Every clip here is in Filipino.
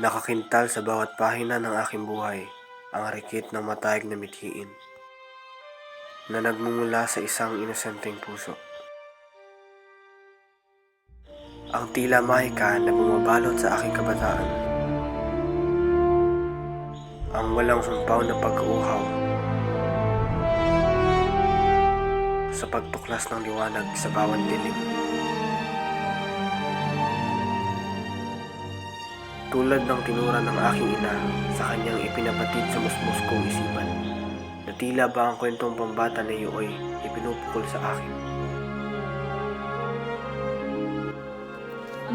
Nakakintal sa bawat pahina ng aking buhay ang rikit ng matayag na mithiin na nagmumula sa isang inosenteng puso. Ang tila mahika na bumabalot sa aking kabataan. Ang walang humpaw na pag-uuhaw sa pagtuklas ng liwanag sa bawat dilim. Tulad ng tinura ng aking ina sa kanyang ipinabatid sa musmus kong isipan, na tila ba ang kwentong pambata na iyo'y ipinupukol sa akin.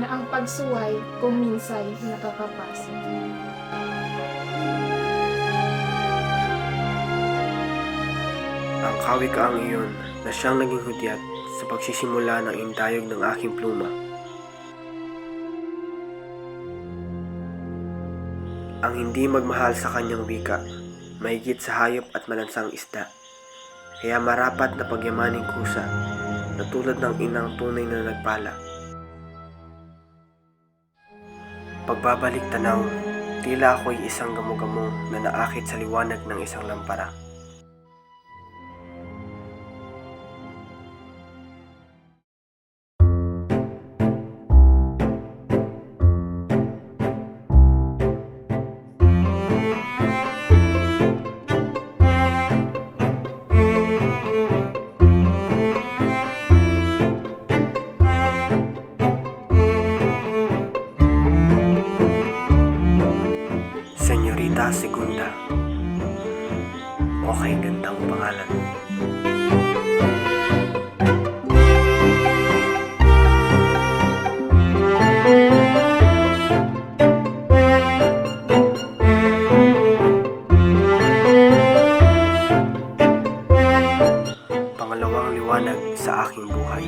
Na ang pagsuway kung minsay nakakapasok. Ang kawikaang iyon na siyang naging hudyat sa pagsisimula ng intayog ng aking pluma. Ang hindi magmahal sa kanyang wika, mahigit sa hayop at malansang isda. Kaya marapat na pagyamaning kusa, na tulad ng inang tunay na nagpala. Pagbabalik tanaw, tila ako'y isang gamo-gamo na naakit sa liwanag ng isang lampara. Senyorita Segunda. Okay, gandang pangalan. Pangalawang liwanag sa aking buhay.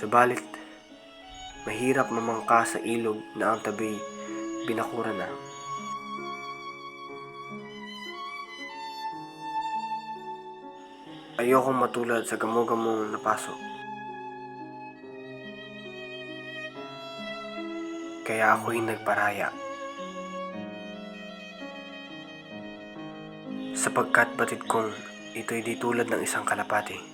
Subalit, mahirap mamangka sa ilog na ang tabi binakura na. Ayokong matulad sa gamo-gamong napaso. Kaya ako'y nagparaya. Sapagkat batid kong ito'y di tulad ng isang kalapati.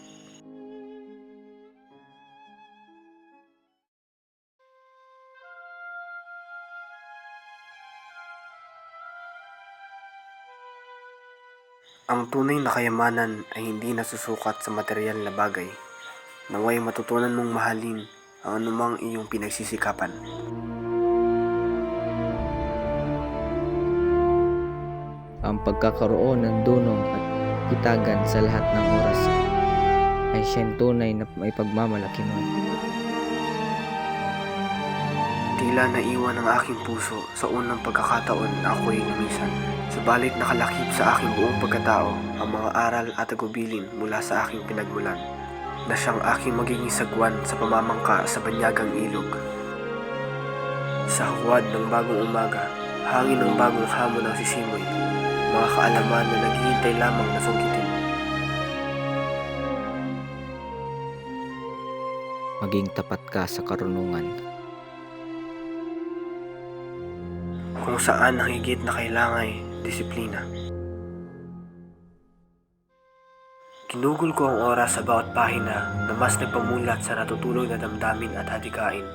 Ang tunay na kayamanan ay hindi nasusukat sa materyal na bagay. Naway matutunan mong mahalin ang anumang iyong pinagsisikapan. Ang pagkakaroon ng dunong at kitagan sa lahat ng oras ay siyang tunay na may pagmamalaki mo. Tila naiwan ang aking puso sa unang pagkakataon na ako'y lumisan. Subalit nakalakip sa aking buong pagkatao ang mga aral at tagubilin mula sa aking pinagmulan, na siyang aking magiging sagwan sa pamamangka sa banyagang ilog. Sa huwad ng bagong umaga, hangin ng bagong hamon ng sisimoy, mga kaalaman na naghihintay lamang na sungkitin. Maging tapat ka sa karunungan. Kung saan ang higit na kailangan disiplina. Ginugol ko ang oras sa bawat pahina na mas nagpamulat sa natutulog na damdamin at hadikain.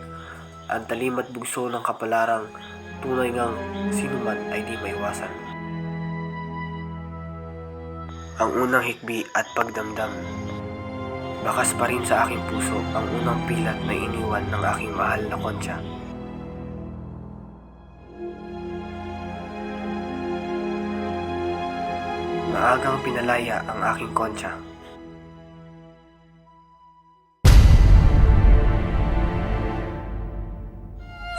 Ang talim at bugso ng kapalarang tunay ngang sinuman ay di maiwasan. Ang unang hikbi at pagdamdam. Bakas pa rin sa aking puso ang unang pilat na iniwan ng aking mahal na Concha. Maagang pinalaya ang aking Concha.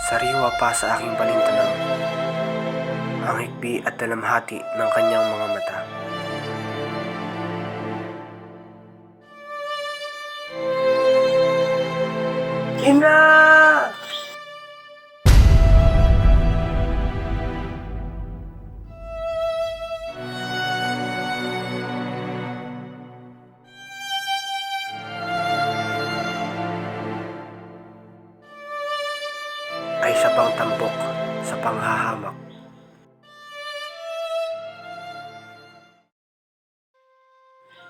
Sariwa pa sa aking balintanang ang hikbi at dalamhati ng kanyang mga mata. Ina! bang tampok sa panghahamak.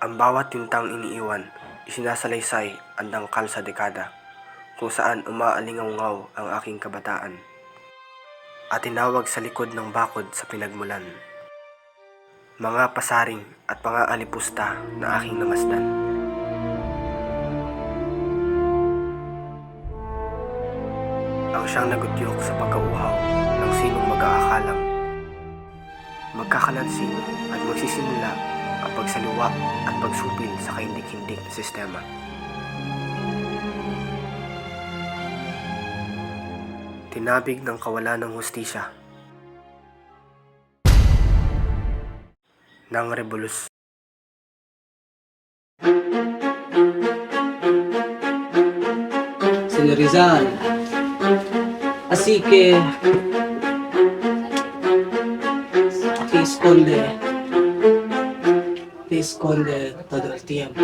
Ang bawat tintang iniiwan, isinasalaysay ang dangkal sa dekada, kung saan umaalingaw ang aking kabataan. At tinawag sa likod ng bakod sa pinagmulan. Mga pasaring at pangaalipusta na aking namasdan. Ang siyang nagutyok sa pagkauhaw ng sinong mag-aakalang magkakalansin at magsisimula ang pagsaliwa at pagsupil sa kahindik-hindik na sistema. Tinabig ng kawalan ng hustisya ng revolusyon. Señor Rizal, así que te esconde todo el tiempo.